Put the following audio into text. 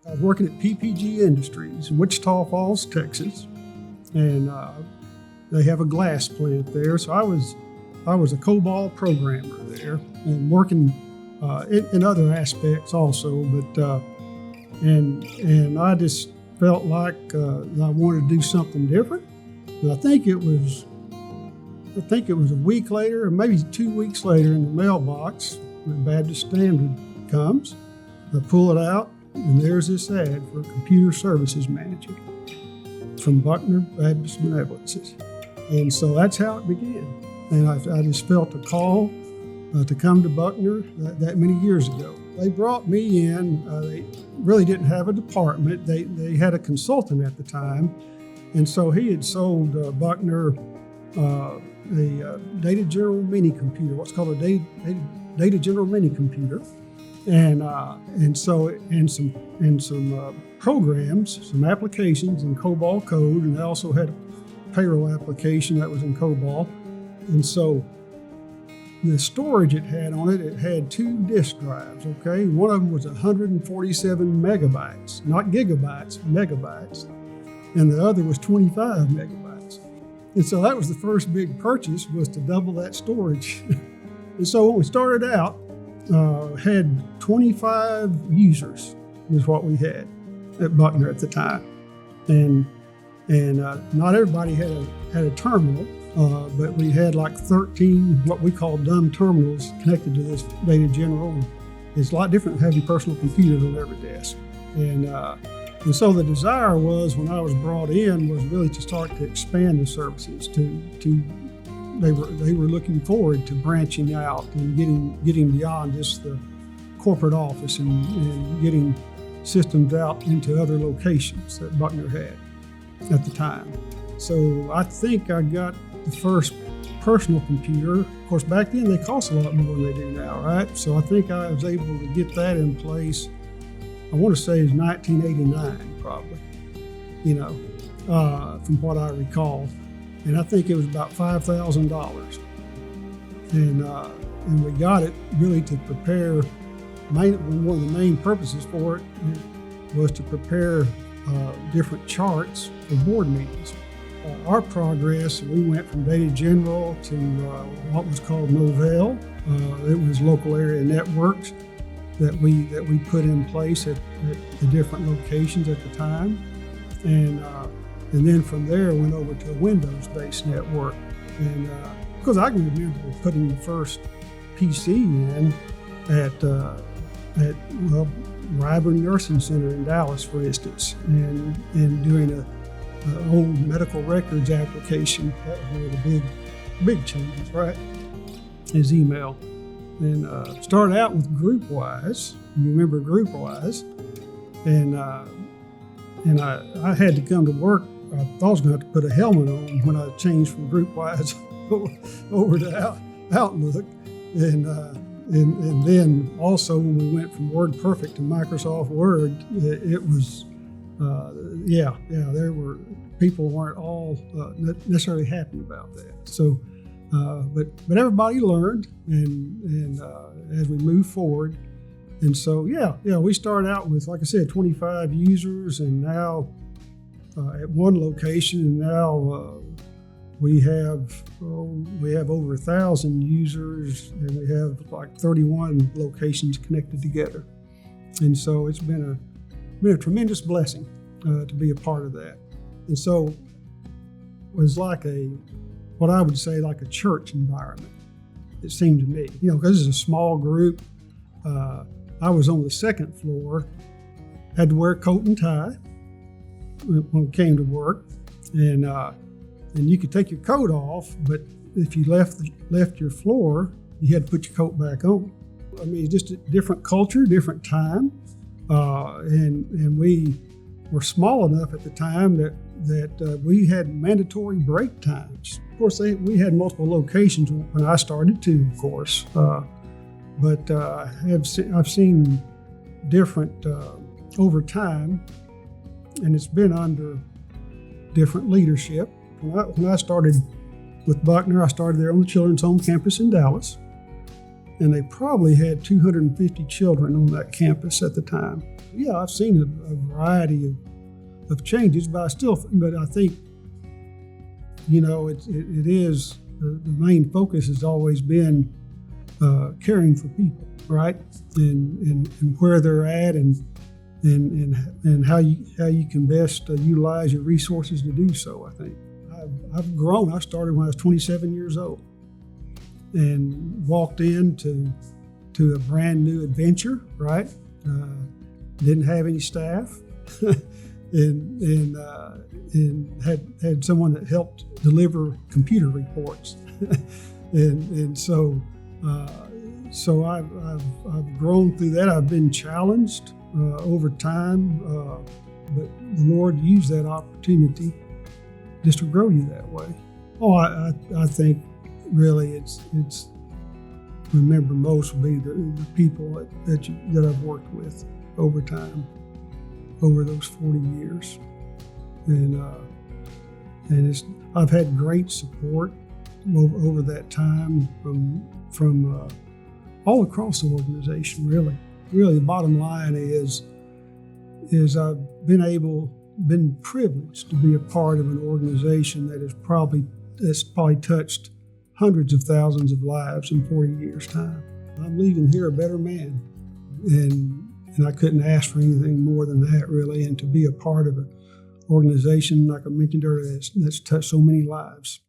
I was working at PPG Industries in Wichita Falls, Texas, and they have a glass plant there. So I was a COBOL programmer there and working in other aspects also. But and I just felt like I wanted to do something different. But I think it was a week later, or maybe 2 weeks later, in the mailbox, the Baptist Standard comes. I pull it out, and there's this ad for a computer services manager from Buckner Baptist Benevolences. And so that's how it began. And I just felt a call to come to Buckner that many years ago. They brought me in. They really didn't have a department. They had a consultant at the time. And so he had sold Buckner a Data General Mini Computer, what's called a Data General Mini Computer. And some programs, some applications in COBOL code, and they also had a payroll application that was in COBOL. And so the storage it had on it, it had 2 disk drives, okay? One of them was 147 megabytes, not gigabytes, megabytes. And the other was 25 megabytes. And so that was the first big purchase, was to double that storage. And so when we started out, had 25 users was what we had at Buckner at the time. And not everybody had a terminal, but we had like 13 what we call dumb terminals connected to this Data General. It's a lot different than having personal computers on every desk. And so the desire was, when I was brought in, was really to start to expand the services. They were looking forward to branching out and getting beyond just the corporate office and getting systems out into other locations that Buckner had at the time. So I think I got the first personal computer. Of course, back then they cost a lot more than they do now, right? So I think I was able to get that in place. I want to say it was 1989, probably, from what I recall. And I think it was about $5,000. And we got it really to prepare, one of the main purposes for it was to prepare different charts for board meetings. Our progress, we went from Data General to what was called Novell. It was local area networks that we put in place at the different locations at the time. And then from there went over to a Windows-based network. And because I can remember putting the first PC in at Ryburn Nursing Center in Dallas, for instance, and doing an old medical records application. That was one of the big changes, right? Is email. And started out with GroupWise. You remember GroupWise? And I had to come to work. I thought I was going to have to put a helmet on when I changed from GroupWise over to Outlook. And then also when we went from WordPerfect to Microsoft Word, it was, there were, people weren't all necessarily happy about that. So, but everybody learned, and as we move forward. And so, we started out with, like I said, 25 users, and now at one location, and now we have over 1,000 users, and we have like 31 locations connected together. And so it's been a tremendous blessing to be a part of that. And so it was like what I would say like a church environment, it seemed to me, because it's a small group. I was on the second floor, had to wear a coat and tie when it came to work, and you could take your coat off, but if you left your floor, you had to put your coat back on. I mean, it's just a different culture, different time, and we were small enough at the time that we had mandatory break times. Of course, we had multiple locations when I started too, of course, but I've seen different over time, and it's been under different leadership. When I started with Buckner, I started there on the Children's Home campus in Dallas, and they probably had 250 children on that campus at the time. yeah, I've seen a variety of changes, but I think, it is the main focus has always been caring for people, right? And where they're at, and how you can best utilize your resources to do so. I think I've grown. I started when I was 27 years old, and walked into a brand new adventure. Right, didn't have any staff, and had someone that helped deliver computer reports, and so. So I've grown through that. I've been challenged over time, but the Lord used that opportunity just to grow you that way. Oh, I think really it's remember most will be the people that I've worked with over time, over those 40 years, and I've had great support over that time from all across the organization. Really, the bottom line is I've been privileged to be a part of an organization that's probably touched hundreds of thousands of lives in 40 years' time. I'm leaving here a better man, and I couldn't ask for anything more than that, really, and to be a part of an organization, like I mentioned earlier, that's touched so many lives.